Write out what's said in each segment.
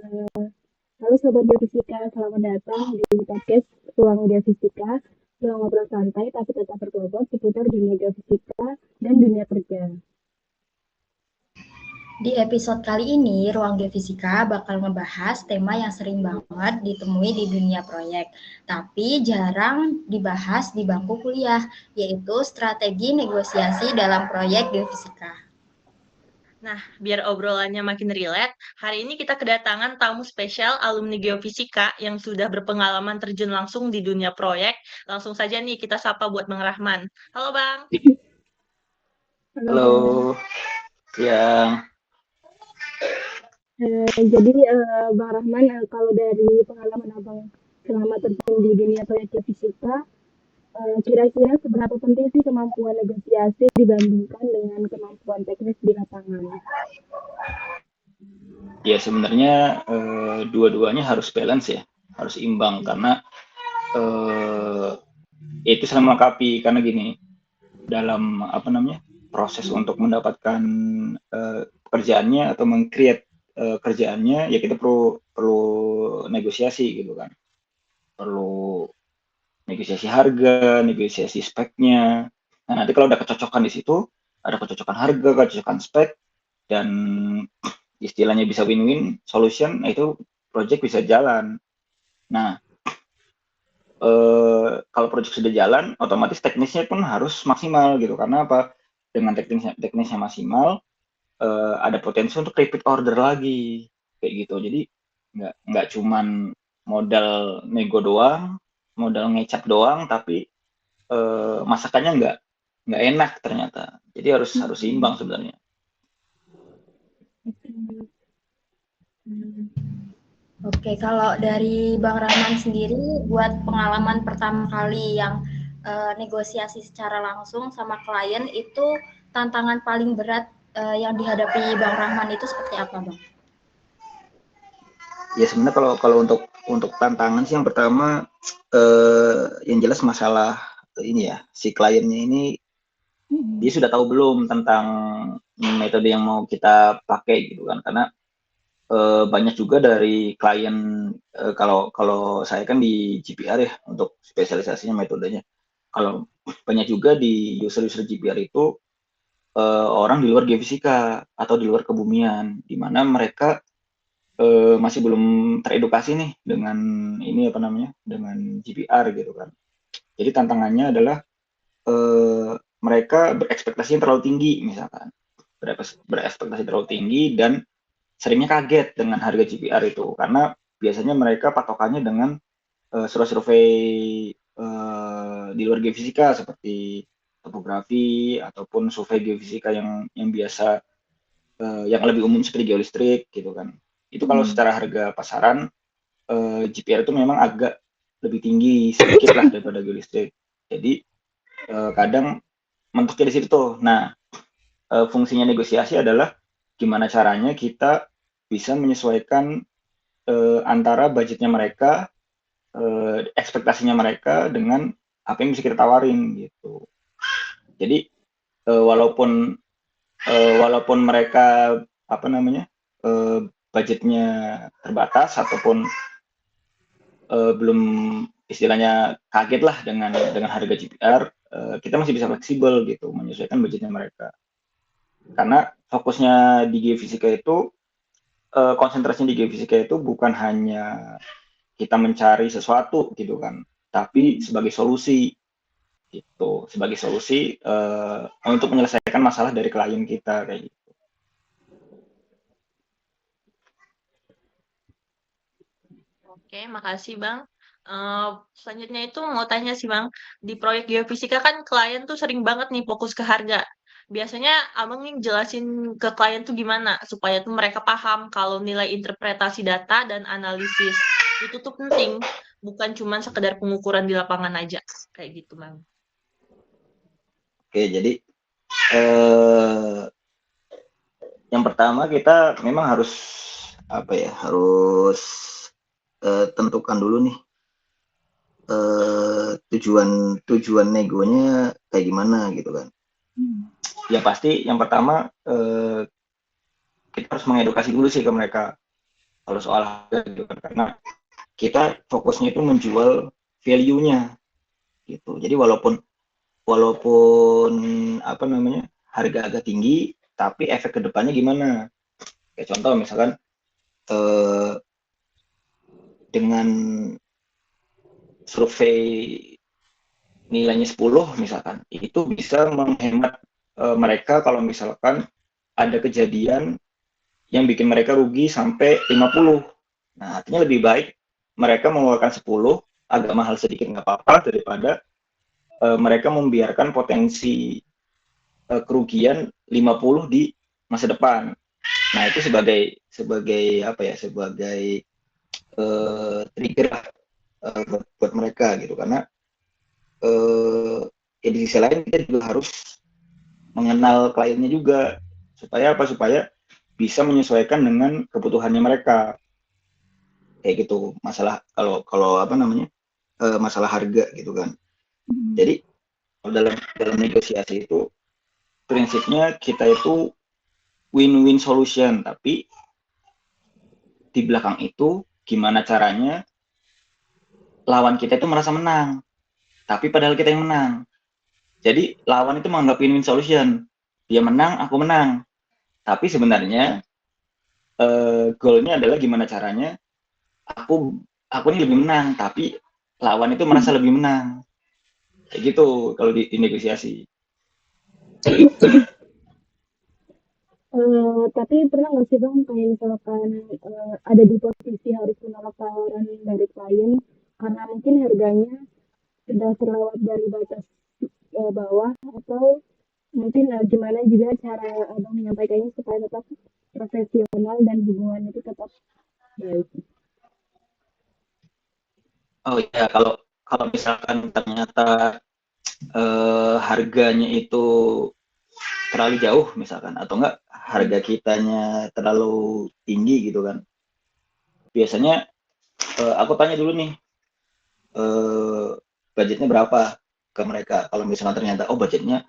Halo Sobat Geofisika, selamat datang di podcast Ruang Geofisika. Ruang ngobrol santai tapi tetap berbobot seputar dunia geofisika dan dunia kerja. Di episode kali ini, Ruang Geofisika bakal ngebahas tema yang sering banget ditemui di dunia proyek, tapi jarang dibahas di bangku kuliah, yaitu strategi negosiasi dalam proyek geofisika. Nah, biar obrolannya makin relate, hari ini kita kedatangan tamu spesial alumni Geofisika yang sudah berpengalaman terjun langsung di dunia proyek. Langsung saja nih kita sapa buat Bang Rahman. Halo Bang. Halo Halo, Bang. siang. Jadi Bang Rahman, kalau dari pengalaman Abang selama terjun di dunia proyek geofisika, kira-kira seberapa penting sih kemampuan negosiasi dibandingkan dengan kemampuan teknis di lapangan? Ya sebenarnya dua-duanya harus balance ya, harus imbang karena eh, itu saling melengkapi karena gini dalam apa namanya proses untuk mendapatkan pekerjaannya atau meng-create kerjaannya ya kita perlu perlu negosiasi gitu kan, perlu negosiasi harga, negosiasi speknya. Nah nanti kalau ada kecocokan di situ, ada kecocokan harga, kecocokan spek dan istilahnya bisa win-win solution, nah itu project bisa jalan. Nah, kalau project sudah jalan, otomatis teknisnya pun harus maksimal gitu. Karena apa? Dengan teknisnya maksimal, ada potensi untuk repeat order lagi, kayak gitu. Jadi nggak cuman modal nego doang, modal ngecap doang, tapi masakannya nggak enak ternyata. Jadi harus seimbang sebenarnya. Oke, kalau dari Bang Rahman sendiri, buat pengalaman pertama kali yang negosiasi secara langsung sama klien itu tantangan paling berat yang dihadapi Bang Rahman itu seperti apa, Bang? Ya sebenarnya kalau untuk tantangan sih yang pertama yang jelas masalah ini ya si kliennya ini dia sudah tahu belum tentang metode yang mau kita pakai gitu kan karena banyak juga dari klien kalau kalau saya kan di GPR ya untuk spesialisasinya metodenya kalau banyak juga di user-user GPR itu orang di luar geofisika atau di luar kebumian di mana mereka masih belum teredukasi nih dengan ini apa namanya dengan GPR gitu kan. Jadi tantangannya adalah mereka berekspektasi yang terlalu tinggi misalkan berekspektasi terlalu tinggi dan seringnya kaget dengan harga GPR itu karena biasanya mereka patokannya dengan survei di luar geofisika seperti topografi ataupun survei geofisika yang biasa yang lebih umum seperti geolistrik gitu kan. Itu kalau secara harga pasaran GPR itu memang agak lebih tinggi sedikit lah daripada geolistrik. Jadi kadang mentoknya di situ tuh. Nah, fungsinya negosiasi adalah gimana caranya kita bisa menyesuaikan antara budgetnya mereka, ekspektasinya mereka dengan apa yang bisa kita tawarin gitu. Jadi walaupun walaupun mereka apa namanya budgetnya terbatas ataupun belum istilahnya kaget lah dengan harga GPR, kita masih bisa fleksibel gitu menyesuaikan budgetnya mereka. Karena fokusnya di geofisika itu konsentrasinya di geofisika itu bukan hanya kita mencari sesuatu gitu kan, tapi sebagai solusi gitu, sebagai solusi untuk menyelesaikan masalah dari klien kita kayak gitu. Oke, makasih Bang. Selanjutnya itu mau tanya sih Bang, di proyek geofisika kan klien tuh sering banget nih fokus ke harga. Biasanya Abang nih jelasin ke klien tuh gimana supaya tuh mereka paham kalau nilai interpretasi data dan analisis itu tuh penting, bukan cuma sekedar pengukuran di lapangan aja. Kayak gitu Bang. Oke, jadi eh, yang pertama kita memang harus apa ya, harus tentukan dulu nih tujuan negonya kayak gimana gitu kan. Ya pasti yang pertama kita harus mengedukasi dulu sih ke mereka kalau soal harga gitu kan, karena kita fokusnya itu menjual value-nya gitu. Jadi walaupun walaupun apa namanya harga agak tinggi, tapi efek kedepannya gimana? Kayak contoh misalkan eh, dengan survei nilainya 10 misalkan, itu bisa menghemat mereka kalau misalkan ada kejadian yang bikin mereka rugi sampai 50. Nah, artinya lebih baik mereka mengeluarkan 10, agak mahal sedikit nggak apa-apa, daripada mereka membiarkan potensi kerugian 50 di masa depan. Nah, itu sebagai sebagai apa ya? Sebagai trigger buat mereka gitu, karena ya di sisi lain kita juga harus mengenal kliennya juga, supaya apa? Supaya bisa menyesuaikan dengan kebutuhannya mereka. Kayak gitu. Masalah kalau kalau apa namanya? Masalah harga gitu kan. Jadi kalau dalam dalam negosiasi itu prinsipnya kita itu win-win solution, tapi di belakang itu gimana caranya lawan kita itu merasa menang, tapi padahal kita yang menang. Jadi lawan itu menganggap win-win solution, dia menang, aku menang, tapi sebenarnya goalnya adalah gimana caranya aku aku ini lebih menang, tapi lawan itu merasa lebih menang. Kayak gitu kalau di negosiasi. Tapi pernah nggak sih Bang kayak misalkan ada di posisi harus menolak tawaran dari klien karena mungkin harganya sudah terlewat dari batas bawah, atau mungkin gimana juga cara Abang menyampaikannya supaya tetap profesional dan hubungan itu tetap baik. Oh iya, kalau kalau misalkan ternyata harganya itu terlalu jauh misalkan, atau enggak harga kitanya terlalu tinggi gitu kan, biasanya aku tanya dulu nih, eh, budgetnya berapa ke mereka. Kalau misalnya ternyata oh budgetnya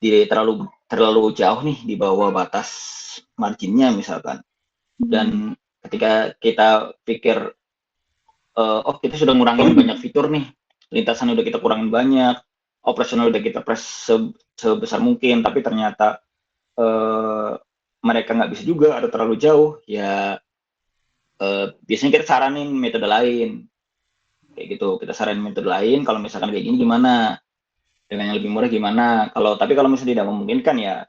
terlalu terlalu jauh nih di bawah batas marginnya misalkan, dan ketika kita pikir oh kita sudah ngurangin banyak fitur nih, lintasan udah kita kurangin banyak, operasional udah kita press sebesar mungkin, tapi ternyata eh, mereka nggak bisa juga atau terlalu jauh, ya biasanya kita saranin metode lain. Kayak gitu, kita saranin metode lain, kalau misalkan kayak gini gimana, dengan yang lebih murah gimana. Tapi kalau misalnya tidak memungkinkan, ya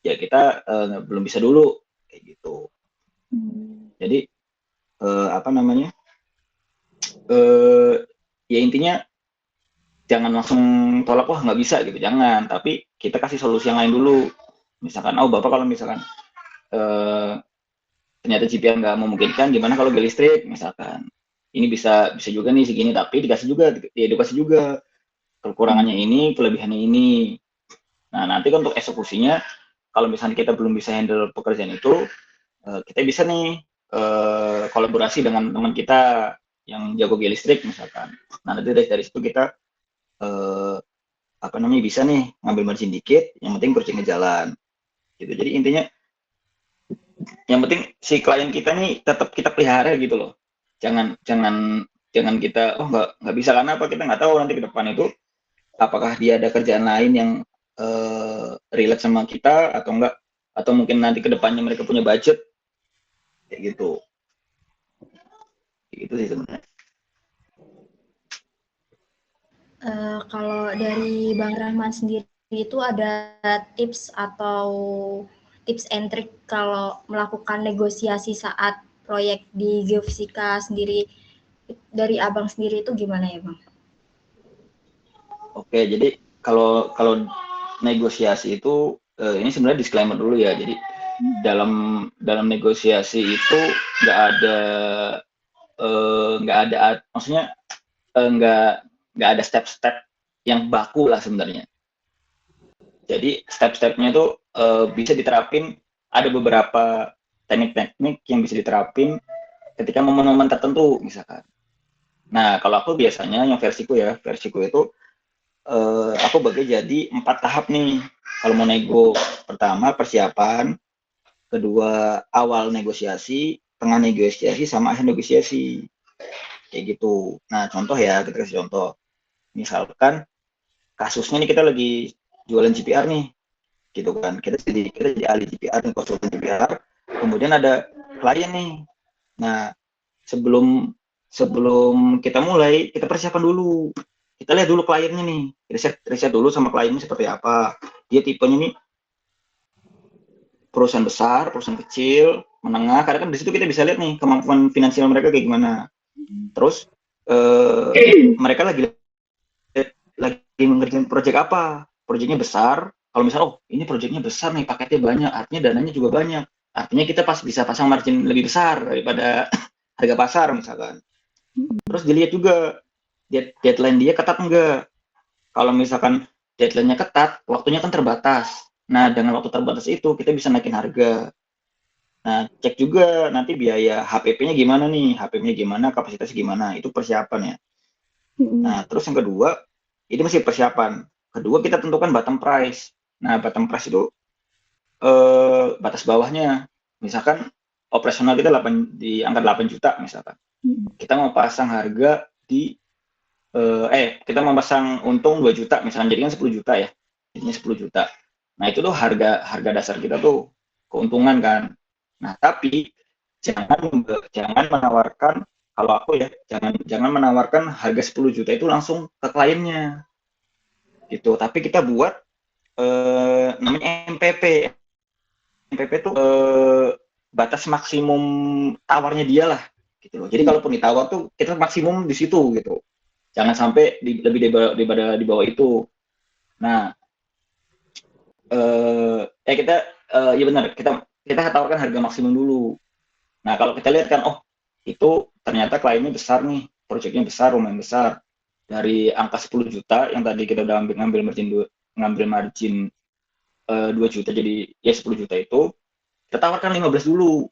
ya kita belum bisa dulu kayak gitu. Jadi apa namanya, ya intinya jangan langsung tolak, wah nggak bisa gitu, jangan, tapi kita kasih solusi yang lain dulu. Misalkan oh bapak kalau misalkan eh, ternyata GPR nggak memungkinkan, gimana kalau beli listrik misalkan, ini bisa bisa juga nih segini, tapi dikasih juga, diedukasi juga kekurangannya ini, kelebihannya ini. Nah, nanti kan untuk eksekusinya, kalau misalnya kita belum bisa handle pekerjaan itu, kita bisa nih kolaborasi dengan teman kita yang jago listrik misalkan. Nah, nanti dari situ kita eh, apa namanya bisa nih ngambil margin dikit, yang penting projectnya jalan. Gitu. Jadi intinya, yang penting si klien kita nih tetap kita pelihara gitu loh. Jangan jangan jangan kita oh nggak bisa, karena apa, kita nggak tahu nanti ke depan itu apakah dia ada kerjaan lain yang relate sama kita atau enggak, atau mungkin nanti ke depannya mereka punya budget kayak gitu. Kayak gitu sih sebenarnya. Kalau dari Bang Rahman sendiri itu ada tips atau tips and trick kalau melakukan negosiasi saat proyek di geofisika sendiri, dari Abang sendiri itu gimana ya Bang? Oke, jadi kalau kalau negosiasi itu ini sebenarnya disclaimer dulu ya. Jadi dalam dalam negosiasi itu nggak ada nggak ada maksudnya nggak ada step-step yang baku lah sebenarnya. Jadi step-stepnya itu bisa diterapin, ada beberapa teknik-teknik yang bisa diterapin ketika momen-momen tertentu misalkan. Nah, kalau aku biasanya yang versiku itu aku bagi jadi 4 tahap nih kalau mau nego. Pertama persiapan, kedua awal negosiasi, tengah negosiasi sama akhir negosiasi kayak gitu. Nah contoh ya, kita kasih contoh. Misalkan kasusnya nih kita lagi jualan GPR nih, gitu kan. Kita jadi ahli GPR nih, konsultan GPR. Kemudian ada klien nih. Nah sebelum sebelum kita mulai, kita persiapan dulu. Kita lihat dulu kliennya nih, riset dulu sama kliennya seperti apa. Dia tipenya nih perusahaan besar, perusahaan kecil, menengah. Karena kan di situ kita bisa lihat nih kemampuan finansial mereka kayak gimana. Terus mereka lagi mengerjakan proyek apa? Proyeknya besar. Kalau misalnya, oh ini proyeknya besar nih, paketnya banyak, artinya dananya juga banyak. Artinya kita bisa pasang margin lebih besar daripada harga pasar misalkan. Terus dilihat juga deadline dia ketat enggak. Kalau misalkan deadline-nya ketat, waktunya kan terbatas. Nah, dengan waktu terbatas itu kita bisa naikin harga. Nah, cek juga nanti biaya HPP-nya gimana nih, HPP-nya gimana, kapasitasnya gimana, itu persiapan ya. Nah, terus yang kedua, ini masih persiapan. Kedua, kita tentukan bottom price. Nah, bottom price itu batas bawahnya. Misalkan operasional kita di angka 8 juta misalkan. Kita mau pasang harga di kita mau pasang untung 2 juta misalkan, jadi kan 10 juta ya. Jadinya 10 juta. Nah, itu tuh harga dasar kita tuh keuntungan kan. Nah, tapi jangan menawarkan, kalau aku ya, jangan menawarkan harga 10 juta itu langsung ke kliennya. Gitu. Tapi kita buat namanya MPP. MPP itu batas maksimum tawarnya dia lah gitu loh. Jadi kalaupun ditawar tuh kita maksimum di situ gitu. Jangan sampai lebih daripada di bawah itu. Nah, kita ya benar, kita tawarkan harga maksimum dulu. Nah, kalau kita lihat kan, oh itu ternyata kliennya besar nih, proyeknya besar, lumayan besar. Dari angka 10 juta yang tadi kita udah ngambil margin 2 juta, jadi ya 10 juta itu kita tawarkan 15 dulu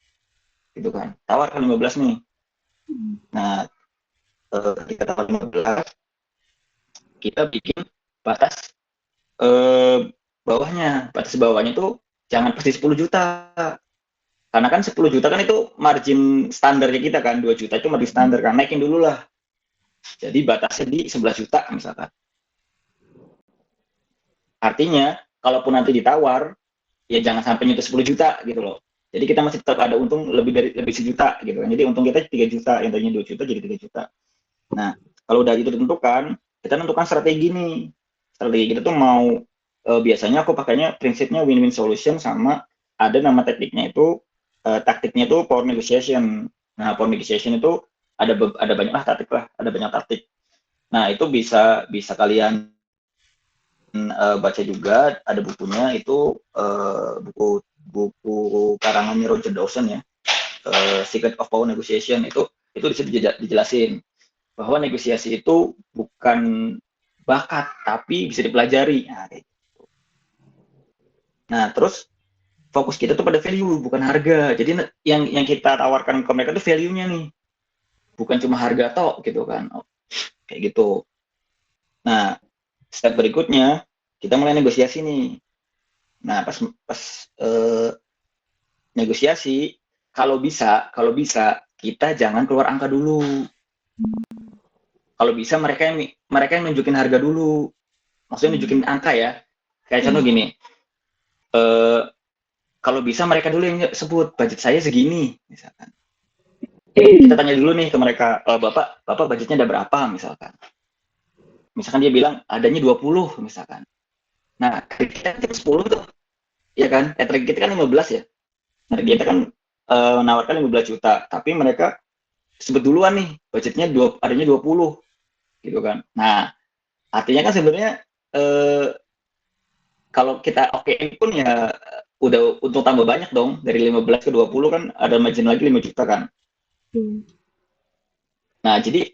gitu kan, tawarkan 15 nih. Nah, ketika tawar 15 kita bikin batas batas bawahnya tuh jangan pasti 10 juta, karena kan 10 juta kan itu margin standarnya kita kan, 2 juta itu margin standar kan, naikin dulu lah, jadi batasnya di 11 juta misalkan. Artinya kalaupun nanti ditawar ya jangan sampai nyentuh 10 juta gitu loh. Jadi kita masih tetap ada untung lebih sejuta gitu kan. Jadi untung kita 3 juta, yang tadinya 2 juta jadi 3 juta. Nah, kalau udah itu ditentukan, kita tentukan strategi nih. Strategi kita tuh mau biasanya aku pakainya prinsipnya win-win solution, sama ada nama taktiknya itu power negotiation. Nah, power negotiation itu ada banyak taktik lah, ada banyak taktik. Nah, itu bisa kalian baca juga, ada bukunya itu buku karangannya Roger Dawson ya, Secret of Power Negotiation. Itu bisa dijelasin bahwa negosiasi itu bukan bakat tapi bisa dipelajari. Nah, terus fokus kita tuh pada value bukan harga. Jadi yang kita tawarkan ke mereka tuh value-nya nih, bukan cuma harga tok gitu kan. Kayak gitu. Nah, step berikutnya kita mulai negosiasi nih. Nah, pas negosiasi, kalau bisa kita jangan keluar angka dulu. Kalau bisa mereka yang nunjukin harga dulu. Maksudnya nunjukin angka ya. Kayak contoh gini. Kalau bisa mereka dulu yang sebut budget saya segini misalkan. Kita tanya dulu nih ke mereka, Bapak budgetnya ada berapa misalkan. Misalkan dia bilang adanya 20 misalkan. Nah, kita 10 tuh. Ya kan? Target kita kan 15 ya. Target kita kan menawarkan 15 juta, tapi mereka sebut duluan nih budgetnya adanya 20 gitu kan. Nah, artinya kan sebenarnya kalau kita pun ya udah untung tambah banyak dong, dari 15 ke 20 kan ada margin lagi 5 juta kan. Nah, jadi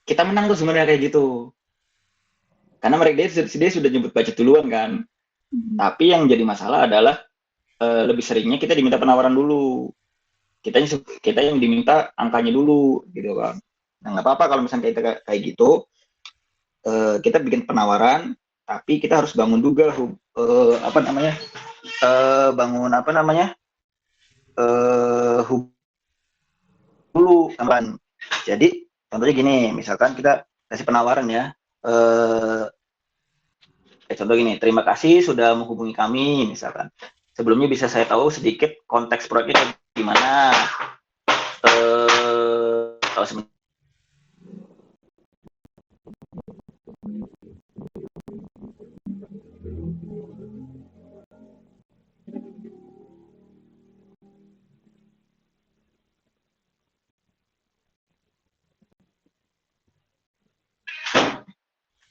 kita menang tuh sebenarnya kayak gitu. Karena dia sudah nyebut budget duluan kan. Tapi yang jadi masalah adalah lebih seringnya kita diminta penawaran dulu. Kita yang diminta angkanya dulu gitu kan. Nah, nggak apa-apa kalau misalnya kita kayak gitu, kita bikin penawaran, tapi kita harus bangun juga dulu tambahan. Jadi contohnya gini, misalkan kita kasih penawaran ya, contoh gini, terima kasih sudah menghubungi kami, misalkan. Sebelumnya bisa saya tahu sedikit konteks proyeknya gimana? Kalau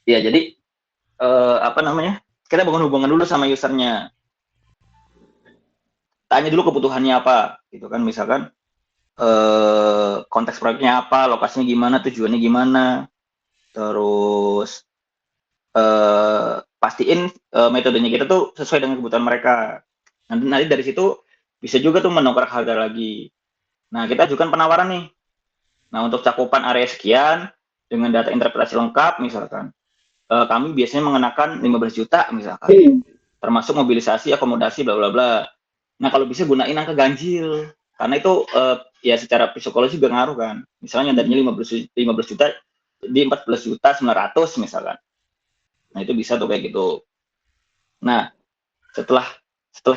ya, jadi apa namanya? Kita bangun hubungan dulu sama usernya. Tanya dulu kebutuhannya apa, gitu kan? Misalkan konteks proyeknya apa, lokasinya gimana, tujuannya gimana, terus pastiin metodenya kita tuh sesuai dengan kebutuhan mereka. Nanti dari situ bisa juga tuh menongkrak harga lagi. Nah, kita ajukan penawaran nih. Nah, untuk cakupan area sekian dengan data interpretasi lengkap, misalkan kami biasanya mengenakan 15 juta, misalkan, termasuk mobilisasi, akomodasi, bla bla bla. Nah, kalau bisa gunain angka ganjil, karena itu ya secara psikologi juga ngaruh kan. Misalnya tadinya 15 juta di 14 juta 900 misalkan. Nah, itu bisa tuh kayak gitu. Nah, setelah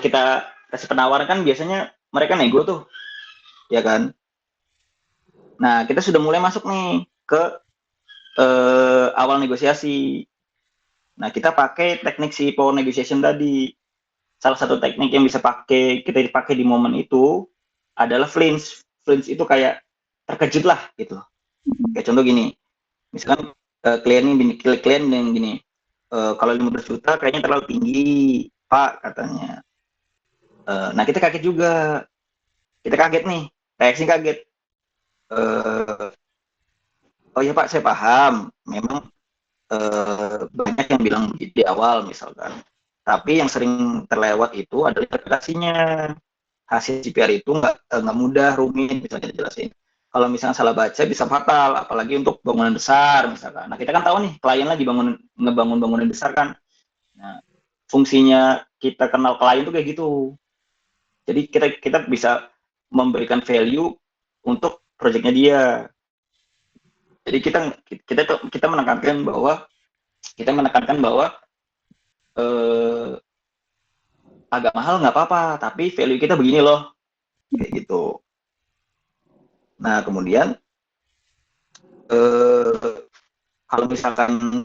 kita kasih penawaran kan biasanya mereka nego tuh, ya kan? Nah, kita sudah mulai masuk nih ke awal negosiasi. Nah, kita pakai teknik si power negotiation tadi. Salah satu teknik yang bisa kita pakai di momen itu adalah flinch. Flinch itu kayak terkejut lah gitu. Kayak contoh gini, misalkan klien yang gini, kalau 15 juta kayaknya terlalu tinggi, Pak, katanya. Nah, kita kaget juga. Kita kaget nih, reaksi kaget. Oh ya Pak, saya paham. Memang banyak yang bilang di awal misalkan. Tapi yang sering terlewat itu adalah interpretasinya. Hasil CPR itu nggak mudah, rumit, misalnya dijelasin. Kalau misalnya salah baca bisa fatal, apalagi untuk bangunan besar misalkan. Nah, kita kan tahu nih, klien lagi ngebangun bangunan besar kan. Nah, fungsinya kita kenal klien itu kayak gitu. Jadi kita bisa memberikan value untuk proyeknya dia. Jadi kita menekankan bahwa agak mahal nggak apa-apa, tapi value kita begini loh, kayak gitu. Nah, kemudian kalau misalkan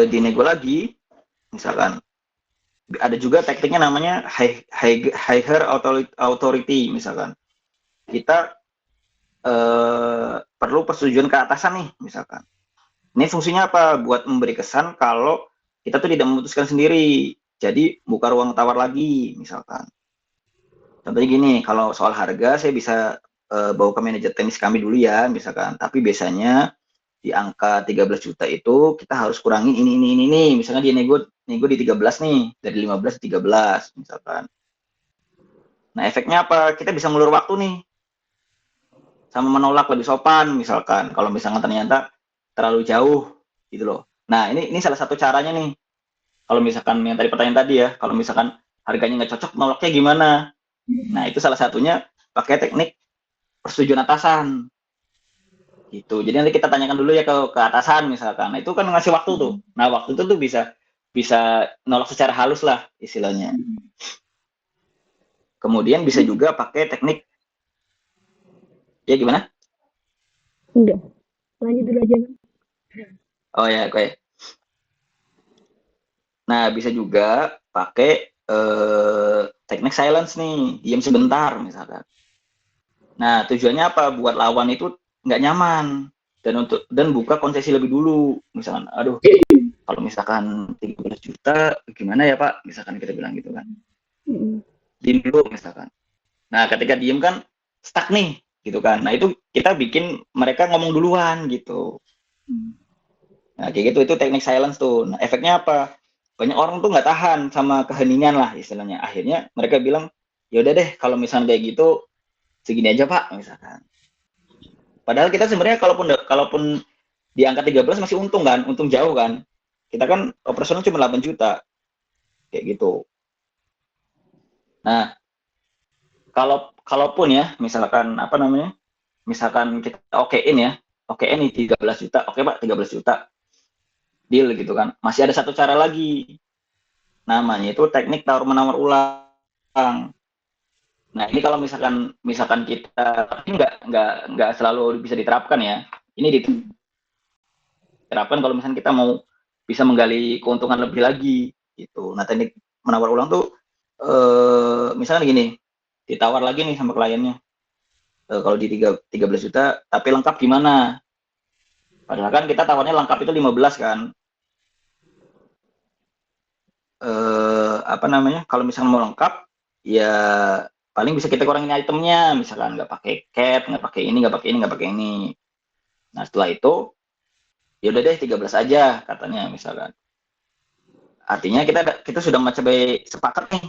dinego lagi, misalkan ada juga tekniknya namanya higher authority, misalkan kita perlu persetujuan ke atasan nih, misalkan. Ini fungsinya apa? Buat memberi kesan kalau kita tuh tidak memutuskan sendiri, jadi buka ruang tawar lagi, misalkan. Contohnya gini, kalau soal harga saya bisa bawa ke manajer teknis kami dulu ya, misalkan. Tapi biasanya di angka 13 juta itu kita harus kurangin ini. Misalnya dia nego di 13 nih, dari 15 ke 13 misalkan. Nah, efeknya apa? Kita bisa ngulur waktu nih. Sama menolak lebih sopan misalkan. Kalau misalkan ternyata terlalu jauh gitu loh. Nah, ini salah satu caranya nih. Kalau misalkan yang tadi pertanyaan tadi ya, kalau misalkan harganya nggak cocok, nolaknya gimana? Nah, itu salah satunya pakai teknik persetujuan atasan. Gitu. Jadi nanti kita tanyakan dulu ya ke atasan misalkan. Nah, itu kan ngasih waktu tuh. Nah, waktu itu tuh bisa nolak secara halus lah istilahnya. Kemudian bisa juga pakai teknik ya gimana? Enggak. Lanjut dulu aja, Bang. Oh ya, oke. Nah, bisa juga pakai teknik silence nih, diam sebentar misalkan. Nah, tujuannya apa? Buat lawan itu nggak nyaman dan buka konsesi lebih dulu. Misalkan, aduh, kalau misalkan 13 juta gimana ya Pak? Misalkan kita bilang gitu kan. Diem dulu misalkan. Nah, ketika diem kan stuck nih, gitu kan. Nah, itu kita bikin mereka ngomong duluan gitu. Nah, kayak gitu, itu teknik silence tuh. Nah, efeknya apa? Banyak orang tuh nggak tahan sama keheningan lah istilahnya. Akhirnya mereka bilang, ya udah deh kalau misalnya kayak gitu segini aja Pak misalkan. Padahal kita sebenarnya kalaupun di angka 13 masih untung kan, untung jauh kan. Kita kan operasional cuma 8 juta kayak gitu. Nah, kalaupun ya, misalkan apa namanya, misalkan kita okein ya, okein nih 13 juta, oke Pak 13 juta, deal gitu kan. Masih ada satu cara lagi, namanya itu teknik tawar menawar ulang. Nah ini kalau misalkan misalkan kita, ini nggak selalu bisa diterapkan ya. Ini diterapkan kalau misalkan kita mau bisa menggali keuntungan lebih lagi gitu. Nah teknik menawar ulang tuh misalkan gini, ditawar lagi nih sama kliennya. Kalau di 13 juta, tapi lengkap gimana? Padahal kan kita tawarnya lengkap itu 15 kan. Apa namanya? Kalau misalnya mau lengkap, ya paling bisa kita kurangin itemnya, misalkan nggak pakai cap, nggak pakai ini, nggak pakai ini, nggak pakai ini. Nah setelah itu, ya udah deh 13 aja katanya misalkan. Artinya kita sudah mencapai sepakat nih.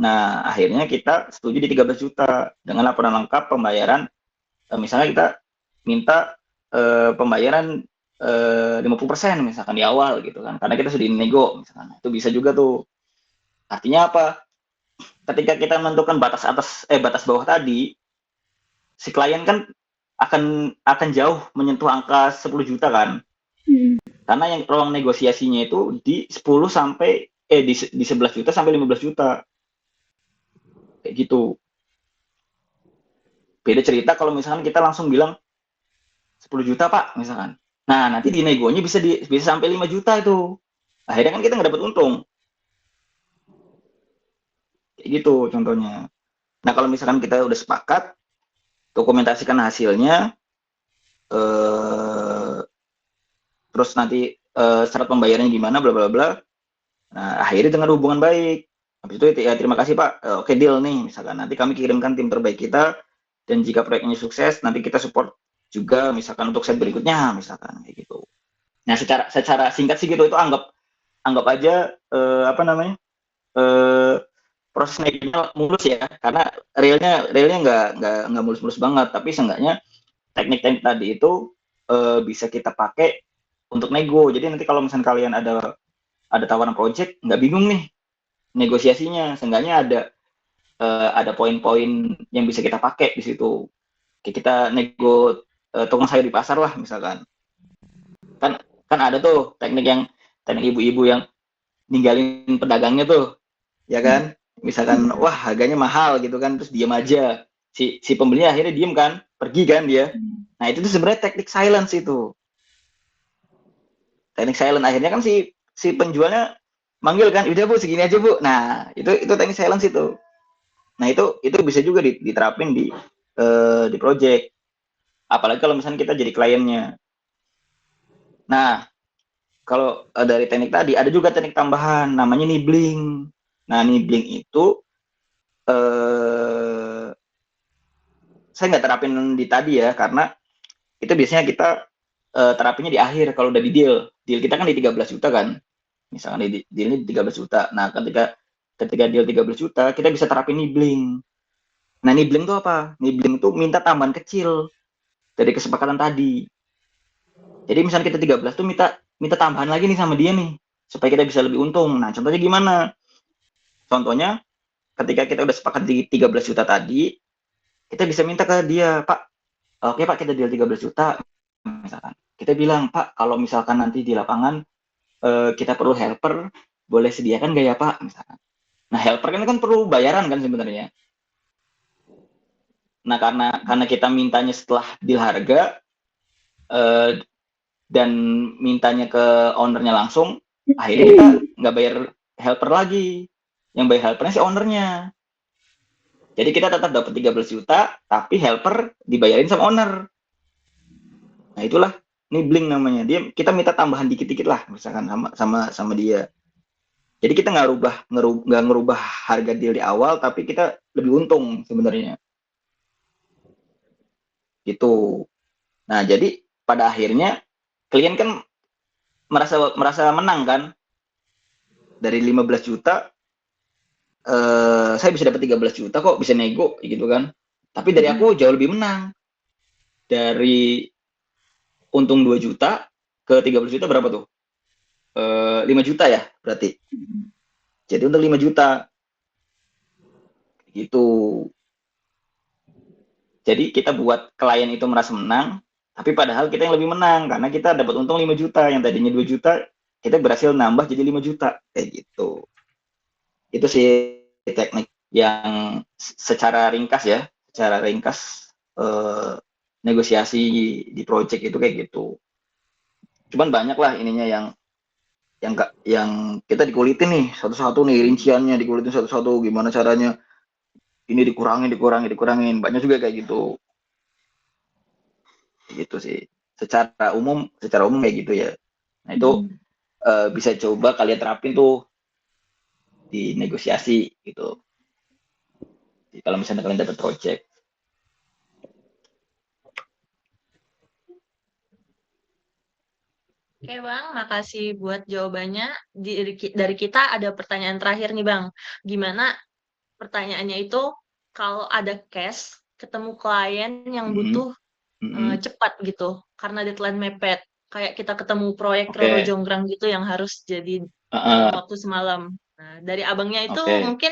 Nah akhirnya kita setuju di 13 juta dengan laporan lengkap pembayaran. Misalnya kita minta pembayaran 50% misalkan di awal gitu kan, karena kita sudah nego misalkan. Itu bisa juga tuh. Artinya apa? Ketika kita menentukan batas bawah tadi, si klien kan akan jauh menyentuh angka 10 juta kan. Karena yang ruang negosiasinya itu di 10 sampai di 11 juta sampai 15 juta. Kayak gitu. Beda cerita kalau misalkan kita langsung bilang 10 juta Pak misalkan. Nah, nanti di negonya bisa sampai 5 juta itu. Akhirnya kan kita nggak dapat untung. Kayak gitu contohnya. Nah, kalau misalkan kita udah sepakat, dokumentasikan hasilnya, eh, terus nanti syarat pembayarannya gimana, bla bla bla. Nah, akhirnya dengan hubungan baik. Habis itu ya terima kasih Pak, oke deal nih, misalkan nanti kami kirimkan tim terbaik kita, dan jika proyeknya sukses, nanti kita support juga, misalkan untuk set berikutnya, misalkan kayak gitu. Nah, secara singkat sih gitu, itu anggap aja apa namanya, eh, proses naiknya mulus ya, karena realnya nggak mulus-mulus banget, tapi seenggaknya teknik-teknik tadi itu bisa kita pakai untuk nego. Jadi nanti kalau misalnya kalian ada tawaran project, nggak bingung nih negosiasinya, seenggaknya ada poin-poin yang bisa kita pakai di situ. Kayak kita nego tukang sayur di pasar lah misalkan. Kan kan ada tuh teknik ibu-ibu yang ninggalin pedagangnya tuh, ya kan? Misalkan wah harganya mahal gitu kan, terus diam aja. Si pembeli akhirnya diem kan, pergi kan dia. Nah itu tuh sebenarnya teknik silence itu. Teknik silence akhirnya kan si penjualnya manggil kan, udah Bu segini aja Bu. Nah itu teknik silence itu. Nah itu bisa juga diterapin di project. Apalagi kalau misalnya kita jadi kliennya. Nah kalau dari teknik tadi ada juga teknik tambahan namanya nibbling. Nah nibbling itu eh, saya nggak terapin di tadi ya, karena itu biasanya kita terapinya di akhir kalau udah di deal kita kan di 13 juta kan, misalkan di dealnya di 13 juta. Nah ketika deal 13 juta kita bisa terapin nibbling. Nah nibbling itu apa? Nibbling itu minta tambahan kecil dari kesepakatan tadi. Jadi misalnya kita 13 tuh minta tambahan lagi nih sama dia nih supaya kita bisa lebih untung. Nah contohnya gimana? Contohnya ketika kita udah sepakat di 13 juta tadi, kita bisa minta ke dia, Pak, oke Pak kita deal 13 juta misalkan. Kita bilang, Pak kalau misalkan nanti di lapangan kita perlu helper, boleh sediakan gak ya Pak misalkan. Nah helper kan perlu bayaran kan sebenarnya. Nah karena kita mintanya setelah deal harga eh, dan mintanya ke ownernya langsung, akhirnya kita nggak bayar helper lagi. Yang bayar helpernya si ownernya. Jadi kita tetap dapat 13 juta, tapi helper dibayarin sama owner. Nah itulah nibbling namanya. Kita minta tambahan dikit-dikit lah, misalkan sama dia. Jadi kita nggak ngerubah harga deal di awal, tapi kita lebih untung sebenarnya. Gitu. Nah jadi pada akhirnya klien kan merasa menang kan, dari 15 juta saya bisa dapat 13 juta kok, bisa nego gitu kan. Tapi dari aku jauh lebih menang. Dari untung 2 juta ke 13 juta berapa tuh? 5 juta ya berarti. Jadi untuk 5 juta gitu. Jadi kita buat klien itu merasa menang, tapi padahal kita yang lebih menang karena kita dapat untung 5 juta, yang tadinya 2 juta, kita berhasil nambah jadi 5 juta kayak gitu. Itu sih teknik yang secara ringkas ya, secara ringkas negosiasi di project itu kayak gitu. Cuman banyak lah ininya yang kita dikulitin nih satu-satu nih, rinciannya dikulitin satu-satu, gimana caranya ini dikurangin, banyak juga kayak gitu sih. Secara umum kayak gitu ya. Nah itu bisa coba kalian terapin tuh di negosiasi gitu. Jadi, kalau misalnya kalian dapat project. Oke Bang, makasih buat jawabannya. Dari kita ada pertanyaan terakhir nih Bang. Gimana pertanyaannya itu kalau ada case ketemu klien yang butuh cepat gitu karena deadline mepet. Kayak kita ketemu proyek Roro Oke. Jonggrang gitu yang harus jadi dalam waktu semalam. Nah, dari abangnya itu mungkin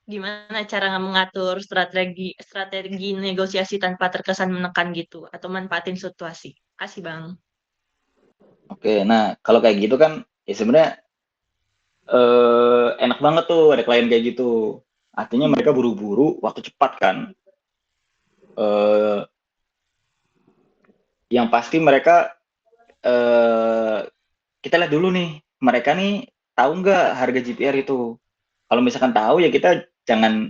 gimana cara mengatur strategi negosiasi tanpa terkesan menekan gitu atau manfaatin situasi. Kasih Bang. Oke, nah kalau kayak gitu kan ya sebenarnya enak banget tuh ada klien kayak gitu. Artinya mereka buru-buru, waktu cepat kan. Yang pasti mereka kita lihat dulu nih, mereka nih tahu nggak harga GPR itu. Kalau misalkan tahu ya kita jangan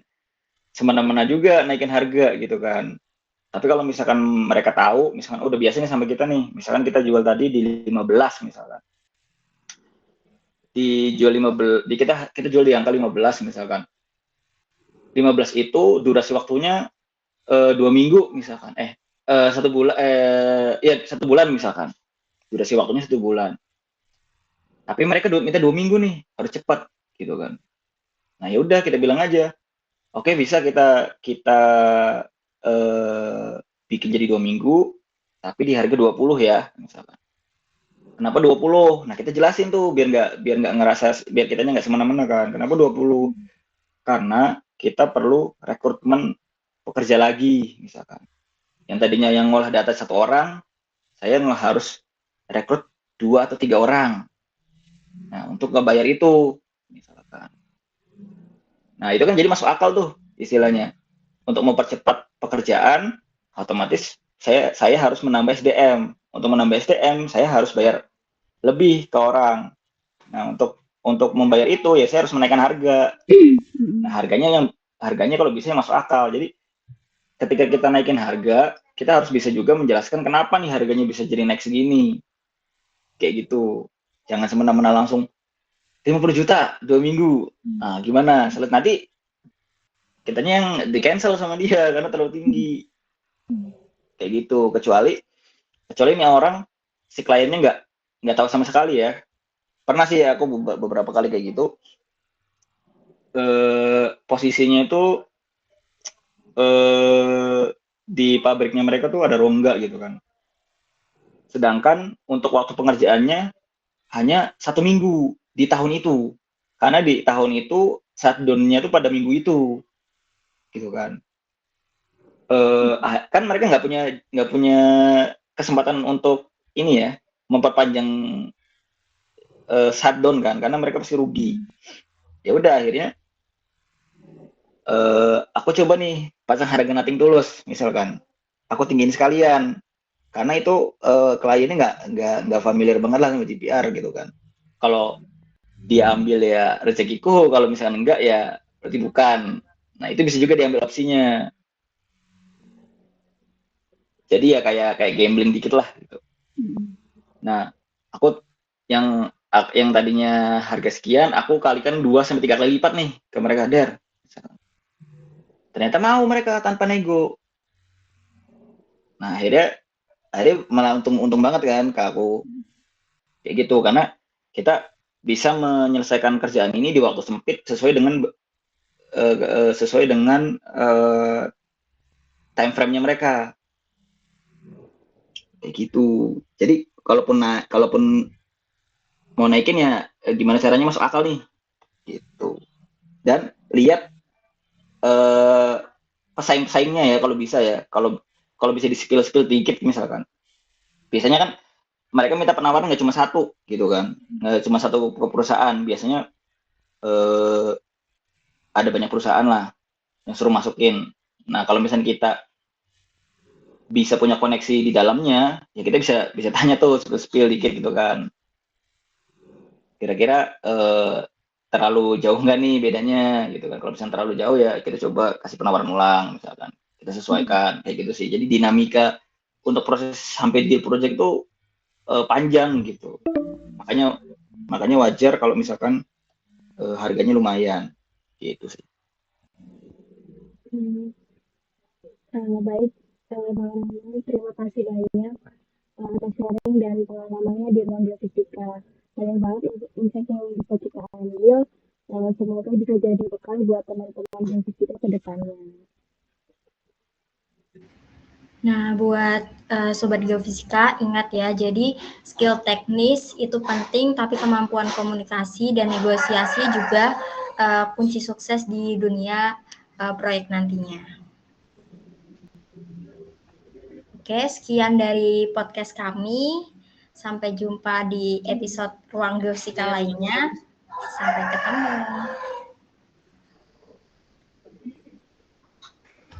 semena-mena juga naikin harga gitu kan. Tapi kalau misalkan mereka tahu, misalkan udah biasanya sama kita nih, misalkan kita jual tadi di 15 misalkan. Dijual 15, kita jual di angka 15 misalkan. 15 itu durasi waktunya 2 minggu misalkan. 1 bulan, ya 1 bulan misalkan. Durasi waktunya 1 bulan. Tapi mereka minta 2 minggu nih, harus cepat gitu kan. Nah ya udah kita bilang aja, oke bisa kita bikin jadi 2 minggu, tapi di harga 20 ya misalkan. Kenapa 20? Nah kita jelasin tuh biar nggak ngerasa, biar kitanya nggak semena-mena kan. Kenapa 20? Karena kita perlu rekrutmen pekerja lagi misalkan. Yang tadinya yang ngolah data 1 orang, saya harus rekrut 2 atau 3 orang. Nah untuk ngebayar itu misalkan. Nah itu kan jadi masuk akal tuh istilahnya. Untuk mempercepat pekerjaan, otomatis saya harus menambah SDM. Untuk menambah SDM, saya harus bayar lebih ke orang. Nah, untuk membayar itu ya saya harus menaikkan harga. Nah, harganya kalau bisa masuk akal. Jadi ketika kita naikin harga, kita harus bisa juga menjelaskan kenapa nih harganya bisa jadi naik segini. Kayak gitu. Jangan semena-mena langsung 50 juta 2 minggu. Nah, gimana? Nanti kitanya yang di cancel sama dia karena terlalu tinggi. Kayak gitu. Kecuali ini orang, si kliennya nggak tahu sama sekali ya. Pernah sih aku beberapa kali kayak gitu. Posisinya itu di pabriknya mereka tuh ada rongga gitu kan. Sedangkan untuk waktu pengerjaannya hanya 1 minggu di tahun itu. Karena di tahun itu shutdown-nya tuh pada minggu itu, gitu kan. Kan mereka nggak punya kesempatan untuk ini ya, memperpanjang shutdown kan, karena mereka pasti rugi. Ya udah akhirnya aku coba nih pasang harga nothing tulus misalkan, aku tinggiin sekalian karena itu kliennya nggak familiar banget lah sama GPR gitu kan. Kalau dia ambil ya rezekiku, kalau misalkan enggak ya berarti bukan. Nah itu bisa juga diambil opsinya. Jadi ya kayak gambling dikit lah gitu. Nah aku yang tadinya harga sekian, aku kalikan 2-3 kali lipat nih ke mereka der. Ternyata mau mereka tanpa nego. Nah akhirnya malah untung banget kan ke aku kayak gitu, karena kita bisa menyelesaikan kerjaan ini di waktu sempit sesuai dengan time frame-nya mereka kayak gitu. Jadi kalaupun mau naikin ya gimana caranya masuk akal nih gitu. Dan lihat pesaing-pesaingnya ya kalau bisa ya. Kalau bisa di-spill dikit misalkan. Biasanya kan mereka minta penawaran nggak cuma satu gitu kan, nggak cuma satu perusahaan. Biasanya ada banyak perusahaan lah yang suruh masukin. Nah kalau misalnya kita bisa punya koneksi di dalamnya, ya kita bisa tanya tuh spill dikit gitu kan. Kira-kira terlalu jauh nggak nih bedanya gitu kan. Kalau misalnya terlalu jauh ya kita coba kasih penawaran ulang misalkan. Kita sesuaikan kayak gitu sih. Jadi dinamika untuk proses sampai di project itu panjang gitu. Makanya wajar kalau misalkan harganya lumayan gitu sih. Baik, Bang Rahman, terima kasih banyak atas sharing dan pengalamannya di ruang geofisika. Banyak banget insight yang bisa kita ambil. Semoga bisa jadi bekal buat teman-teman geofisika ke depannya. Nah, buat Sobat Geofisika, ingat ya, jadi skill teknis itu penting, tapi kemampuan komunikasi dan negosiasi juga kunci sukses di dunia proyek nantinya. Oke, sekian dari podcast kami. Sampai jumpa di episode Ruang Geofisika lainnya. Sampai ketemu.